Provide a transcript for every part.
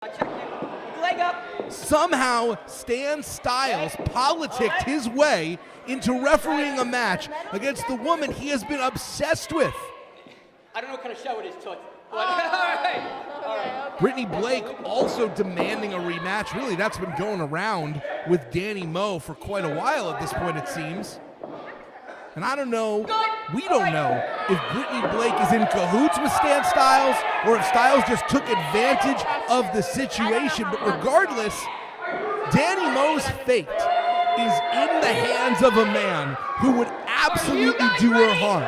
Leg up. Somehow, Stan Stylez politicked his way into refereeing a match against the woman he has been obsessed with. I don't know what kind of show it is, Toots. All right. Brittany Blake also demanding a rematch. Really, that's been going around with Dani Moe for quite a while at this point, it seems. And I don't know, we don't know if Brittany Blake is in cahoots with Stan Stylez or if Stylez just took advantage of the situation. But regardless, Dani Moe's fate is in the hands of a man who would absolutely do her harm.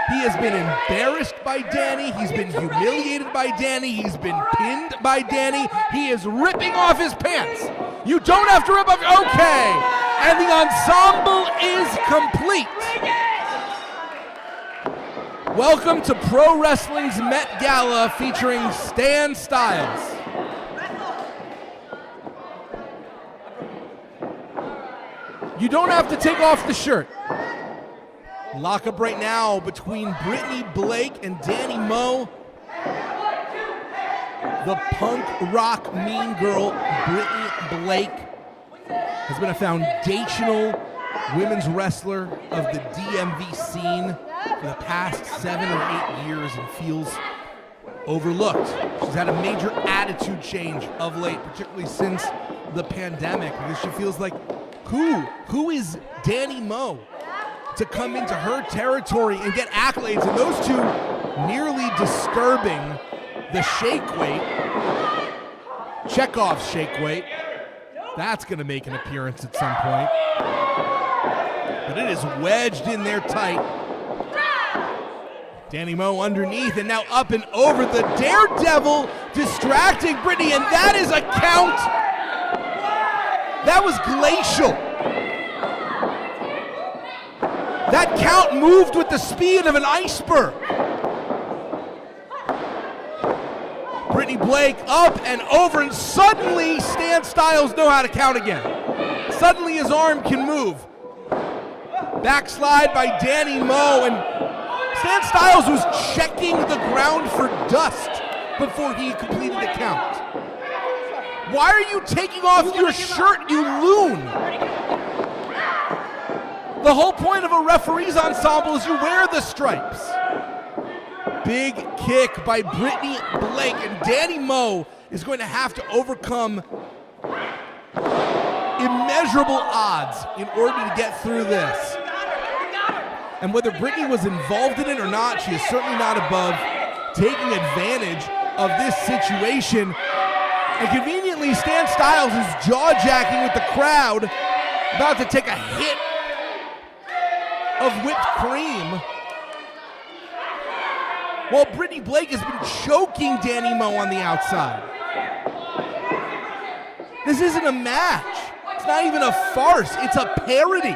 He has been embarrassed by Dani. He's been humiliated by Dani. He's been pinned by Dani. He is ripping off his pants. You don't have to rip off. Okay. And the ensemble is complete. Welcome to Pro Wrestling's Met Gala featuring Stan Stylez. You don't have to take off the shirt. Lock up right now between Brittany Blake and Dani Moe. The punk rock mean girl, Brittany Blake, has been a foundational women's wrestler of the DMV scene for the past 7 or 8 years and feels overlooked. She's had a major attitude change of late, particularly since the pandemic, because she feels like, who is Dani Moe to come into her territory and get accolades? And those two nearly disturbing the shake weight, Chekhov's shake weight. That's going to make an appearance at some point. But it is wedged in there tight. Dani Moe underneath and now up and over the Daredevil, distracting Brittany, and that is a count. That was glacial. That count moved with the speed of an iceberg. Brittany Blake up and over, and suddenly Stan Stylez knows how to count again. Suddenly his arm can move. Backslide by Dani Moe, and Stan Stylez was checking the ground for dust before he completed the count. Why are you taking off your shirt, you loon? The whole point of a referee's ensemble is you wear the stripes. Big kick by Brittany Blake, and Dani Moe is going to have to overcome immeasurable odds in order to get through this. And whether Brittany was involved in it or not, she is certainly not above taking advantage of this situation. And conveniently, Stan Stylez is jaw-jacking with the crowd, about to take a hit of whipped cream, while Brittany Blake has been choking Dani Moe on the outside. This isn't a match. It's not even a farce. It's a parody.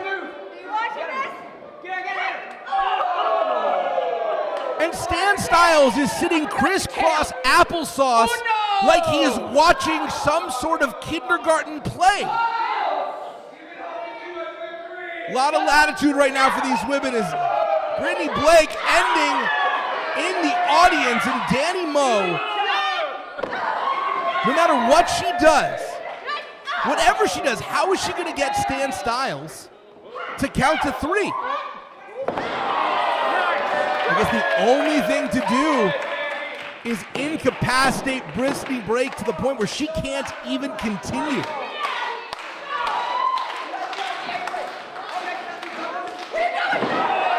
And Stan Stylez is sitting crisscross applesauce like he is watching some sort of kindergarten play. A lot of latitude right now for these women as Brittany Blake ending in the audience, and Dani Moe, no matter what she does, whatever she does, how is she going to get Stan Stylez to count to 3? I guess the only thing to do is incapacitate Brittany Blake to the point where she can't even continue.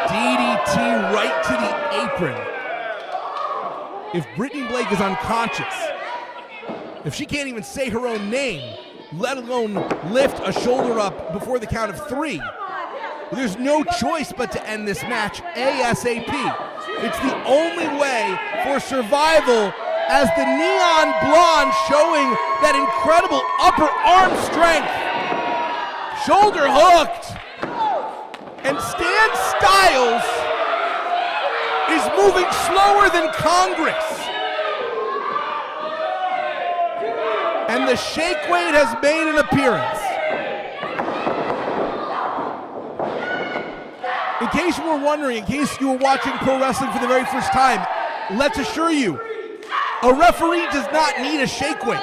DDT right to the apron. If Brittany Blake is unconscious, if she can't even say her own name, let alone lift a shoulder up before the count of 3, there's no choice but to end this match ASAP. It's the only way for survival, as the neon blonde showing that incredible upper arm strength. Shoulder hooked. And Stan Stylez is moving slower than Congress. And the shake weight has made an appearance. In case you were wondering, in case you were watching pro wrestling for the very first time, let's assure you, A referee does not need a shake weight.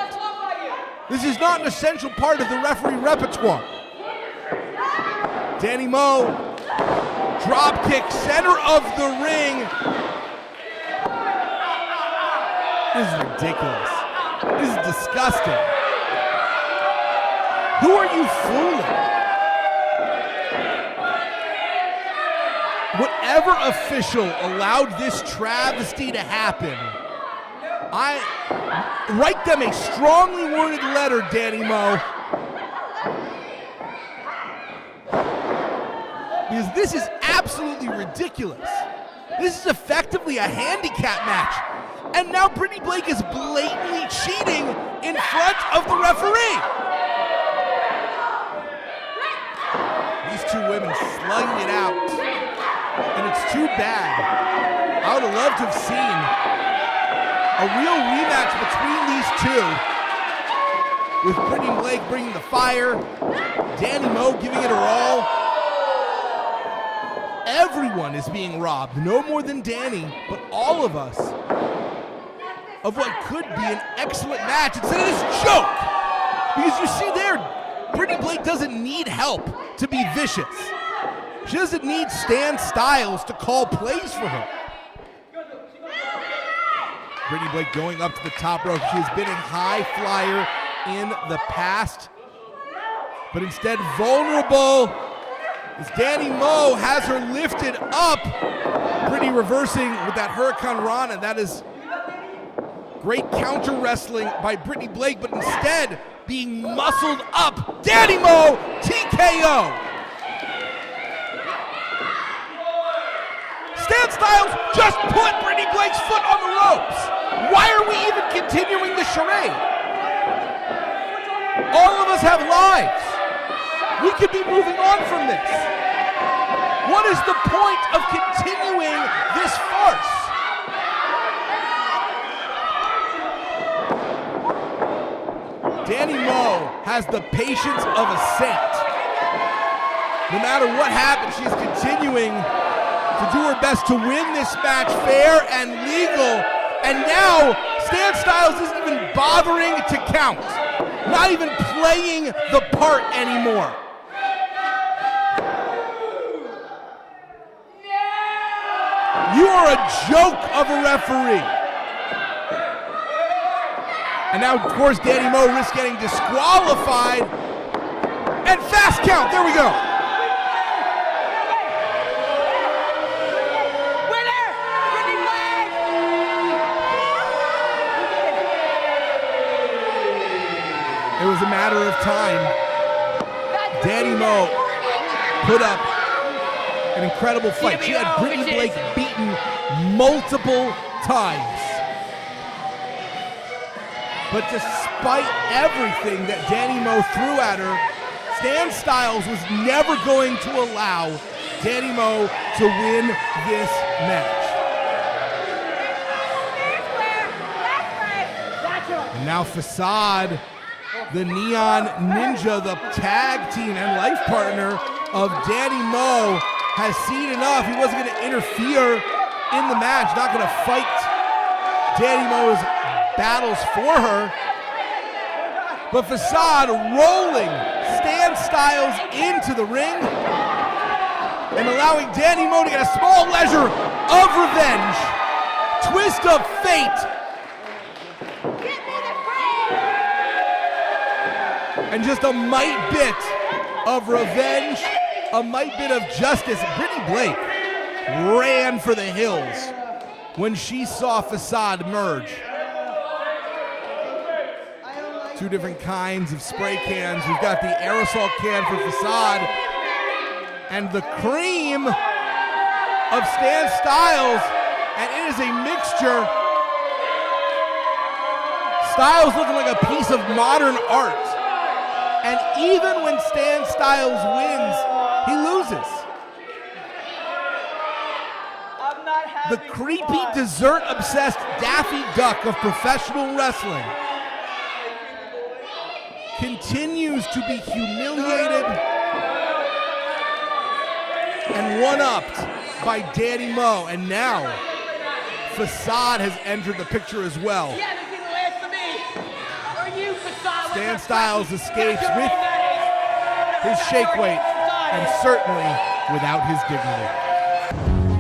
This is not an essential part of the referee repertoire. Dani Moe, drop kick, center of the ring. This is ridiculous. This is disgusting. Who are you fooling? Whatever official allowed this travesty to happen, I write them a strongly worded letter, Dani Moe. Because this is absolutely ridiculous. This is effectively a handicap match. And now Brittany Blake is blatantly cheating in front of the referee. These two women slugging it out. And it's too bad. I would have loved to have seen a real rematch between these two, with Brittany Blake bringing the fire, Dani Moe giving it her all. Everyone is being robbed, no more than Dani, but all of us, of what could be an excellent match instead of this joke. Because you see there, Brittany Blake doesn't need help to be vicious. She doesn't need Stan Stylez to call plays for her. Brittany Blake going up to the top rope. She has been a high flyer in the past, but instead vulnerable as Dani Moe has her lifted up. Brittany reversing with that Hurricane Rana. That is great counter wrestling by Brittany Blake, but instead being muscled up. Dani Moe, TKO. Stan Stylez just put Brittany Blake's foot on the ropes. Why are we even continuing the charade? All of us have lives. We could be moving on from this. What is the point of continuing this farce? Dani Moe has the patience of a saint. No matter what happens, she's continuing to do her best to win this match fair and legal. And now, Stan Stylez isn't even bothering to count. Not even playing the part anymore. You are a joke of a referee. And now, of course, Dani Moe risks getting disqualified. And fast count, there we go. It was a matter of time. Dani Moe put up an incredible fight. She had Brittany Blake beaten multiple times. But despite everything that Dani Moe threw at her, Stan Stylez was never going to allow Dani Moe to win this match. And now Facade, the Neon Ninja, the tag team and life partner of Dani Moe, has seen enough. He wasn't going to interfere in the match, not going to fight Dani Moe's battles for her. But Facade rolling Stan Stylez into the ring and allowing Dani Moe to get a small measure of revenge. Twist of fate. And just a mite bit of revenge, a mite bit of justice. Brittany Blake ran for the hills when she saw Facade emerge. Two different kinds of spray cans. We've got the aerosol can for Facade and the cream of Stan Stylez, and it is a mixture. Stylez looking like a piece of modern art. And even when Stan Stylez wins, he loses. The creepy, dessert-obsessed Daffy Duck of professional wrestling continues to be humiliated and one-upped by Dani Moe. And now, Facade has entered the picture as well. Stan Stylez escapes with his shake weight and certainly without his dignity.